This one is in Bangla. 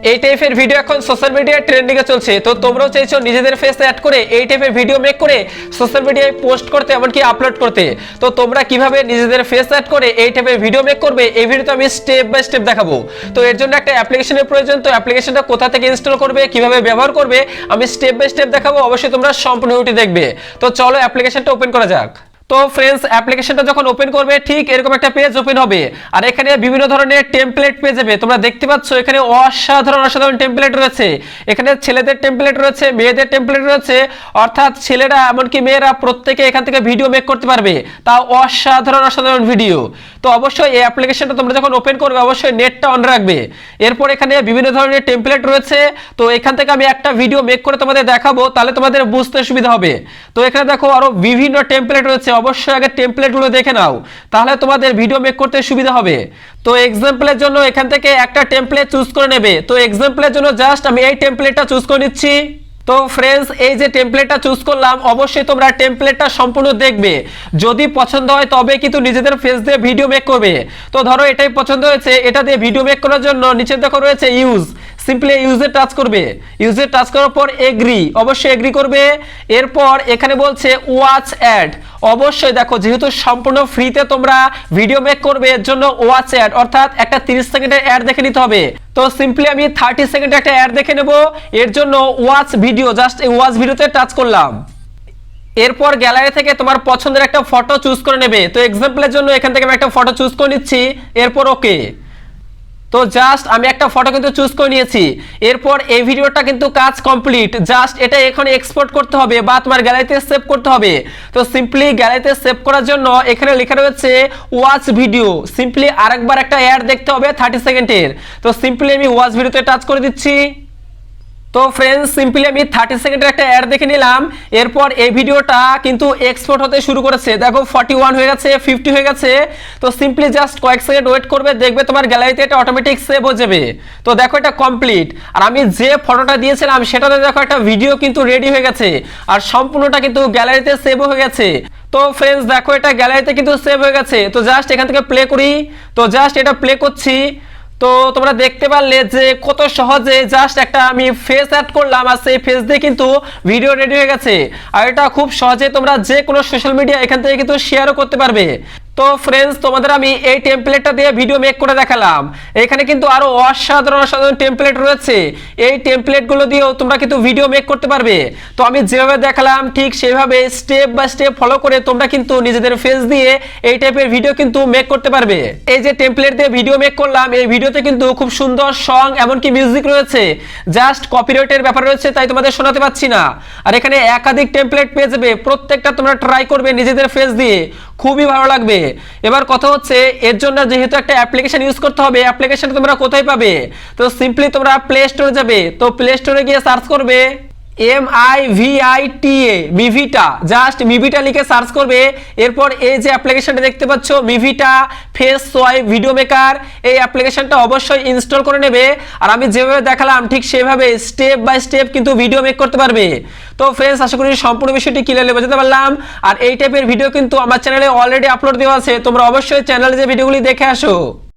এই টাইপের ভিডিও এখন সোশ্যাল মিডিয়ায় ট্রেন্ডিং এ চলছে। তো তোমরাও চাইছো নিজেদের ফেস অ্যাড করে এই টাইপের ভিডিও মেক করে সোশ্যাল মিডিয়ায় পোস্ট করতে, এমনকি আপলোড করতে। তো তোমরা কিভাবে নিজেদের ফেস অ্যাড করে এই টাইপের ভিডিও মেক করবে, এই ভিডিওতে আমি স্টেপ বাই স্টেপ দেখাবো। তো এর জন্য একটা অ্যাপ্লিকেশনের প্রয়োজন। তো অ্যাপ্লিকেশনটা কোথা থেকে ইনস্টল করবে, কিভাবে ব্যবহার করবে, আমি স্টেপ বাই স্টেপ দেখাবো। অবশ্যই তোমরা সম্পূর্ণ ভিডিওটি দেখবে। তো চলো অ্যাপ্লিকেশনটা ওপেন করা যাক। তো फ्रेंड्स অ্যাপ্লিকেশনটা যখন ওপেন করবে ঠিক এরকম একটা পেজ ওপেন হবে, আর এখানে বিভিন্ন ধরনের টেমপ্লেট পেয়ে যাবে। তোমরা দেখতে পাচ্ছ এখানে অসাধারণ টেমপ্লেট রয়েছে। এখানে ছেলেদের টেমপ্লেট রয়েছে, মেয়েদের টেমপ্লেট রয়েছে, অর্থাৎ ছেলেরা এমনকি মেয়েরা প্রত্যেকে এখান থেকে ভিডিও মেক করতে পারবে, তাও অসাধারণ ভিডিও। তো অবশ্যই এই অ্যাপ্লিকেশনটা তোমরা যখন ওপেন করবে অবশ্যই নেটটা অন রাখবে। এরপর এখানে বিভিন্ন ধরনের টেমপ্লেট রয়েছে। তো এখান থেকে আমি একটা ভিডিও মেক করে তোমাদের দেখাবো, তাহলে তোমাদের বুঝতে সুবিধা হবে। তো এখানে দেখো আরো বিভিন্ন টেমপ্লেট রয়েছে, অবশ্যই আগে টেমপ্লেটগুলো দেখে নাও, তাহলে তোমাদের ভিডিও মেক করতে সুবিধা হবে। তো এক্সাম্পলের জন্য এখান থেকে একটা টেমপ্লেট চুজ করে নেবে। তো এক্সাম্পলের জন্য জাস্ট আমি এই টেমপ্লেটটা চুজ করে নিচ্ছি। তো फ्रेंड्स এই যে টেমপ্লেটটা চুজ করলাম, অবশ্যই তোমরা টেমপ্লেটটা সম্পূর্ণ দেখবে। যদি পছন্দ হয় তবে কিন্তু নিজেদের ফেস দিয়ে ভিডিও মেক করবে। তো ধরো এটাই পছন্দ হয়েছে, এটা দিয়ে ভিডিও মেক করার জন্য নিচে দেখো রয়েছে ইউজ, সিম্পলি ইউজে টাচ করবে। ইউজে টাচ করার পর এগ্রি, অবশ্যই এগ্রি করবে। এরপর এখানে বলছে ওয়াচ অ্যাড, অবশ্যই দেখো যেহেতু সম্পূর্ণ ফ্রিতে তোমরা ভিডিও মেক করবে এর জন্য ওয়াচ অ্যাড অর্থাৎ একটা 30 সেকেন্ডের অ্যাড দেখে নিতে হবে। তো সিম্পলি আমি 30 সেকেন্ডের একটা অ্যাড দেখে নেব। এর জন্য ওয়াচ ভিডিও, জাস্ট এই ওয়াচ ভিডিওতে টাচ করলাম। এরপর গ্যালারি থেকে তোমার পছন্দের একটা ফটো চুজ করে নেবে। তো এক্সাম্পলের জন্য এখান থেকে আমি একটা ফটো চুজ করে নিচ্ছি। এরপর ওকে। তো জাস্ট আমি একটা ফটো কিন্তু চুজ করে নিয়েছি। এরপর এই ভিডিওটা কিন্তু কাজ কমপ্লিট। জাস্ট এটা এখন এক্সপোর্ট করতে হবে বা তোমার গ্যালারিতে সেভ করতে হবে। তো সিম্পলি গ্যালারিতে সেভ করার জন্য এখানে লেখা রয়েছে ওয়াচ ভিডিও, সিম্পলি আরেকবার একটা অ্যাড দেখতে হবে 30 সেকেন্ডের। তো সিম্পলি আমি ওয়াচ ভিডিওতে টাচ করে দিচ্ছি। তো फ्रेंड्स সিম্পলি আমি 30 সেকেন্ডের একটা অ্যাড দেখে নিলাম। এরপর এই ভিডিওটা কিন্তু এক্সপোর্ট হতে শুরু করেছে, দেখো 41 হয়ে গেছে, 50 হয়ে গেছে। তো সিম্পলি জাস্ট কয়েক সেকেন্ড ওয়েট করবে, দেখবে তোমার গ্যালারিতে এটা অটোমেটিক সেভ হয়ে যাবে। তো দেখো এটা কমপ্লিট। আর আমি যে ফটোটা দিয়েছিলাম সেটাতে দেখো একটা ভিডিও কিন্তু রেডি হয়ে গেছে, আর সম্পূর্ণটা কিন্তু গ্যালারিতে সেভ হয়ে গেছে। তো फ्रेंड्स দেখো এটা গ্যালারিতে কিন্তু সেভ হয়ে গেছে। তো জাস্ট এখান থেকে প্লে করি। তো জাস্ট এটা প্লে করছি। তো তোমরা দেখতে পারলে যে কত সহজে জাস্ট একটা আমি ফেস অ্যাড করলাম, আর সেই ফেস দিয়ে কিন্তু ভিডিও রেডি হয়ে গেছে। আর এটা খুব সহজে তোমরা যে কোনো সোশ্যাল মিডিয়া এখান থেকে কিন্তু শেয়ারও করতে পারবে। তো फ्रेंड्स তোমাদের আমি এই টেমপ্লেটটা দিয়ে ভিডিও মেক করে দেখালাম। এখানে কিন্তু আরো অসাধারণ টেমপ্লেট রয়েছে। এই টেমপ্লেটগুলো দিয়েও তোমরা কিন্তু ভিডিও মেক করতে পারবে। তো আমি যেভাবে দেখালাম ঠিক সেভাবে স্টেপ বাই স্টেপ ফলো করে তোমরা কিন্তু নিজেদের ফেস দিয়ে এই টাইপের ভিডিও কিন্তু মেক করতে পারবে। এই যে টেমপ্লেট দিয়ে ভিডিও মেক করলাম, এই ভিডিওতে কিন্তু খুব সুন্দর সং এমনকি মিউজিক রয়েছে। জাস্ট কপিরাইটের ব্যাপার রয়েছে তাই তোমাদের শোনাতে পাচ্ছি না। আর এখানে একাধিক টেমপ্লেট পেয়ে যাবে, প্রত্যেকটা তোমরা ট্রাই করবে নিজেদের ফেস দিয়ে, খুবই ভালো লাগবে। এবার কথা হচ্ছে এর জন্য যেহেতু একটা অ্যাপ্লিকেশন ইউজ করতে হবে, অ্যাপ্লিকেশনটা তোমরা কোথায় পাবে? তো সিম্পলি তোমরা প্লে স্টোরে যাবে। তো প্লে স্টোরে গিয়ে সার্চ করবে MIVITA মিভিটা, জাস্ট মিভিটা লিখে সার্চ করবে। এরপর এই যে অ্যাপ্লিকেশনটা দেখতে পাচ্ছ মিভিটা ফেস সোয়াইপ ভিডিও মেকার, এই অ্যাপ্লিকেশনটা অবশ্যই ইনস্টল করে নেবে। আর আমি যেভাবে দেখালাম ঠিক সেভাবে স্টেপ বাই স্টেপ কিন্তু ভিডিও মেক করতে পারবে। তো फ्रेंड्स আশা করি সম্পূর্ণ বিষয়টি ক্লিয়ারলি বুঝতে পারলাম। আর এই টাইপের ভিডিও কিন্তু আমার চ্যানেলে অলরেডি আপলোড দেওয়া আছে, তোমরা অবশ্যই চ্যানেলে যে ভিডিওগুলি দেখে আসো।